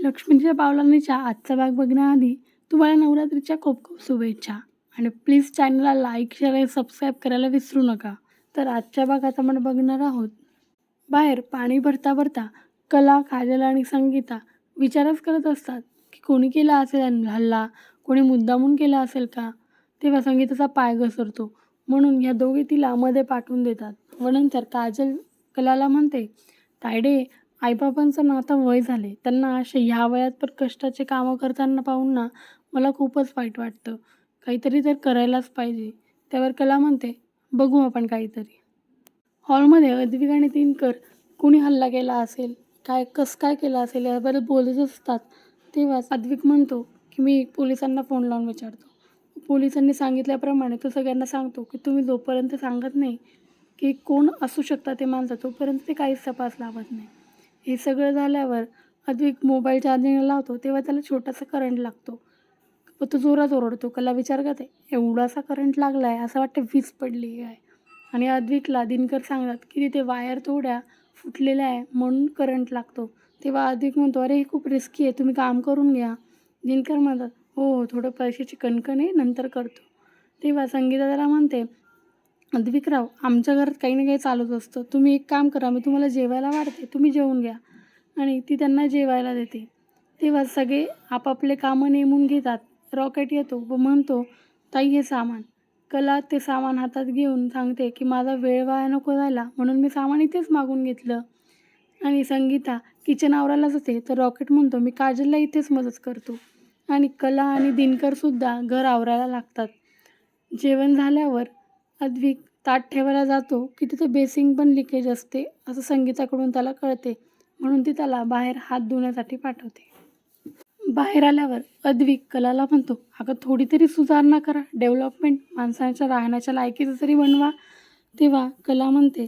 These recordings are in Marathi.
लक्ष्मीच्या पावलांनीच्या आजचा भाग बघण्याआधी तुम्हाला नवरात्रीच्या खूप खूप शुभेच्छा. आणि प्लीज चॅनलला लाईक, शेअर आणि सबस्क्राईब करायला विसरू नका. तर आजच्या भागात आपण बघणार आहोत, बाहेर पाणी भरता भरता कला, काजल आणि संगीता विचारच करत असतात की कोणी केला असेल हल्ला, कोणी मुद्दामून केला असेल का. तेव्हा संगीताचा पाय घसरतो, म्हणून ह्या दोघी तिला मध्ये पाठवून देतात. व नंतर काजल कलाला म्हणते, तायडे, आईबाबांचं ना आता वय झाले, त्यांना असे ह्या वयात पण कष्टाचे कामं करताना पाहून ना मला खूपच वाईट वाटतं. काहीतरी तर करायलाच पाहिजे. त्यावर कला म्हणते, बघू आपण काहीतरी. हॉलमध्ये अद्विक आणि दिनकर कोणी हल्ला केला असेल, कसं काय केलं असेल याबद्दल बोलत असतात. तेव्हाच अद्विक म्हणतो की मी पोलिसांना फोन लावून विचारतो. पोलिसांनी सांगितल्याप्रमाणे तो सगळ्यांना सांगतो की तुम्ही जोपर्यंत सांगत नाही की कोण असू शकतं ते माणसं, तोपर्यंत ते काहीच तपास लावत नाही. हे सगळं झाल्यावर अद्विक मोबाईल चार्जिंगला लावतो, तेव्हा त्याला छोटासा करंट लागतो व तो जोरात ओरडतो. कला विचार करते, एवढासा करंट लागला आहे, असं वाटतं वीज पडली आहे. आणि अद्विकला दिनकर सांगतात की तिथे वायर थोड्या फुटलेल्या आहे म्हणून करंट लागतो. तेव्हा अद्विक म्हणतो, अरे हे खूप रिस्की आहे, तुम्ही काम करून घ्या. दिनकर म्हणतात, हो थोडं पैशाची कणकण आहे, नंतर करतो. तेव्हा संगीता त्याला म्हणते, अद्विकराव, आमच्या घरात काही ना काही चालूच असतं. तुम्ही एक काम करा, मी तुम्हाला जेवायला वाढते, तुम्ही जेवून घ्या. आणि ती त्यांना जेवायला देते. तेव्हा सगळे आपापले कामं नेमून घेतात. रॉकेट येतो व म्हणतो, ताई हे सामान. कला ते सामान हातात घेऊन सांगते की माझा वेळ वाया नको जायला म्हणून मी सामान इथेच मागून घेतलं. आणि संगीता किचन आवरायला जाते, तर रॉकेट म्हणतो, मी काजलला इथेच मदत करतो. आणि कला आणि दिनकरसुद्धा घर आवरायला लागतात. जेवण झाल्यावर अद्विक ताट ठेवायला जातो की तिथे बेसिंग पण लिकेज असते असं संगीताकडून त्याला कळते, म्हणून ती त्याला बाहेर हात धुण्यासाठी पाठवते. बाहेर आल्यावर अद्विक कलाला म्हणतो, अगं थोडी तरी सुधारणा करा, डेव्हलपमेंट, माणसांच्या राहण्याच्या लायकीचं तरी बनवा. तेव्हा कला म्हणते,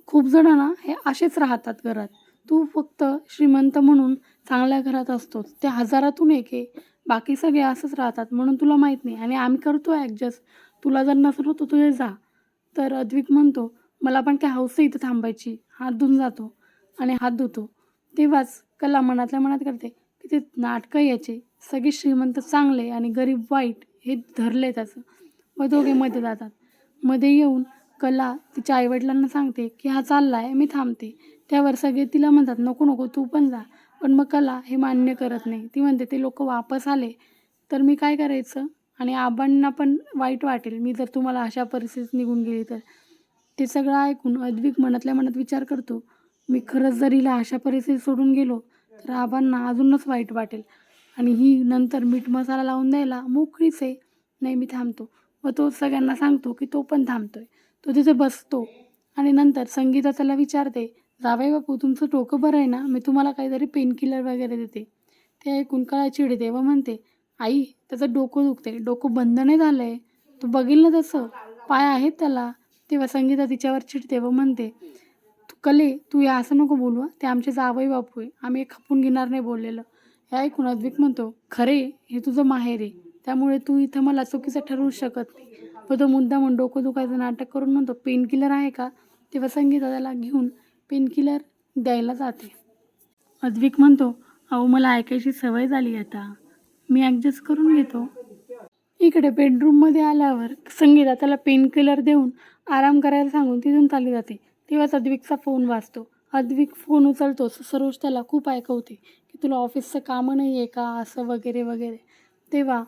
खूप जण ना हे असेच राहतात घरात, तू फक्त श्रीमंत म्हणून चांगल्या घरात असतोच, ते हजारातून एक आहे, बाकी सगळे असंच राहतात म्हणून तुला माहीत नाही आणि आम्ही करतो ॲडजस्ट, तुला जर नसलं तर तुझे जा. तर अद्विक म्हणतो, मला पण काय हौस आहे इथं थांबायची, हात धुवून जातो. आणि हात धुतो. तेव्हाच कला मनातल्या मनात करते की ते नाटकं याचे, सगळे श्रीमंत चांगले आणि गरीब वाईट हे धरले त्याचं. व दोघे मध्ये जातात. मध्ये येऊन कला तिच्या आईवडिलांना सांगते की हा चालला आहे, मी थांबते. त्यावर सगळे तिला म्हणतात, नको नको तू पण जा. पण मग कला हे मान्य करत नाही. ती म्हणते, ते लोक वापस आले तर मी काय करायचं, आणि आबांना पण वाईट वाटेल मी जर तुम्हाला अशा परिस्थितीत निघून गेली तर. ते सगळं ऐकून अद्विक मनातल्या मनात विचार करतो, मी खरंच जर हिला अशा परिस्थितीत सोडून गेलो तर आबांना अजूनच वाईट वाटेल आणि ही नंतर मीठ मसाला लावून द्यायला मोकळीच आहे. नाही, मी थांबतो. व तो सगळ्यांना सांगतो की तो पण थांबतोय. तो तिथे बसतो आणि नंतर संगीता त्याला विचारते, जावई बापू तुमचं डोकं बरं आहे ना, मी तुम्हाला काहीतरी पेनकिलर वगैरे देते. ते ऐकून कळा चिडते व म्हणते, आई त्याचं डोकं दुखते, डोकं बंद नाही झालं आहे, तू बघील ना तसं, पाय आहेत त्याला. तेव्हा संगीता तिच्यावर चिडते व म्हणते, तू हे असं नको बोलू, ते आमचे जावई बापू आहे, आम्ही खपून घेणार नाही बोललेलं. हे ऐकून अद्विक म्हणतो, खरे हे तुझं माहेर आहे, त्यामुळे तू इथं मला चुकीचं ठरवू शकत नाही. व तो मुद्दामून डोकं दुखायचं नाटक करून म्हणतो, पेनकिलर आहे का. तेव्हा संगीता त्याला घेऊन पेनकिलर द्यायला जाते. अद्विक म्हणतो, अहो मला ऐकायची सवय झाली आता, मी ॲडजस्ट करून घेतो. इकडे बेडरूममध्ये आल्यावर संगीता त्याला पेनकिलर देऊन आराम करायला सांगून तिथून चालली जाते. तेव्हाच अद्विकचा फोन वाजतो. अद्विक फोन उचलतो. सरोज त्याला खूप ऐकवते की तुला ऑफिसचं कामं नाही आहे का, असं वगैरे वगैरे. तेव्हा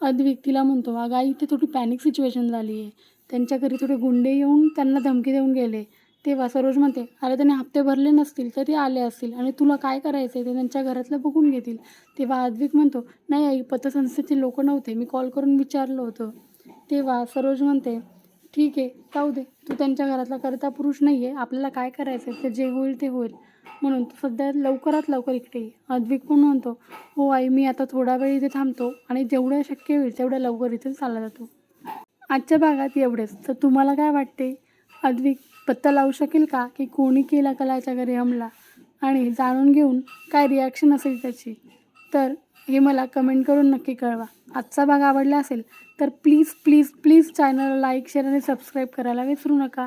अद्विक तिला म्हणतो, अगं आई इथे थोडी पॅनिक सिच्युएशन झाली आहे, त्यांच्या घरी थोडे गुंडे येऊन त्यांना धमकी देऊन गेले. तेव्हा सरोज म्हणते, अरे त्यांनी हप्ते भरले नसतील तरी आले असतील आणि तुला काय करायचं आहे, ते त्यांच्या घरातलं बघून घेतील. तेव्हा अद्विक म्हणतो, नाही आई पतसंस्थेचे लोक नव्हते, मी कॉल करून विचारलं होतं. तेव्हा सरोज म्हणते, ठीक आहे जाऊ दे, तू त्यांच्या घरातला कर्ता पुरुष नाही आहे, आपल्याला काय करायचं आहे, ते जे होईल ते होईल, म्हणून तू सध्या लवकरात लवकर इकडे ये. अद्विक पण म्हणतो, हो आई मी आता थोडा वेळ इथे थांबतो आणि जेवढं शक्य होईल तेवढ्या लवकर इथे चालला जातो. आजच्या भागात एवढेच. तर तुम्हाला काय वाटते, अद्विक पत्ता लावू शकेल का की कोणी केला कलाच्या घरी हमला, आणि जाणून घेऊन काय रिॲक्शन असेल त्याची, तर हे मला कमेंट करून नक्की कळवा. आजचा भाग आवडला असेल तर प्लीज प्लीज प्लीज चॅनलला लाईक, शेअर आणि सबस्क्राईब करायला विसरू नका.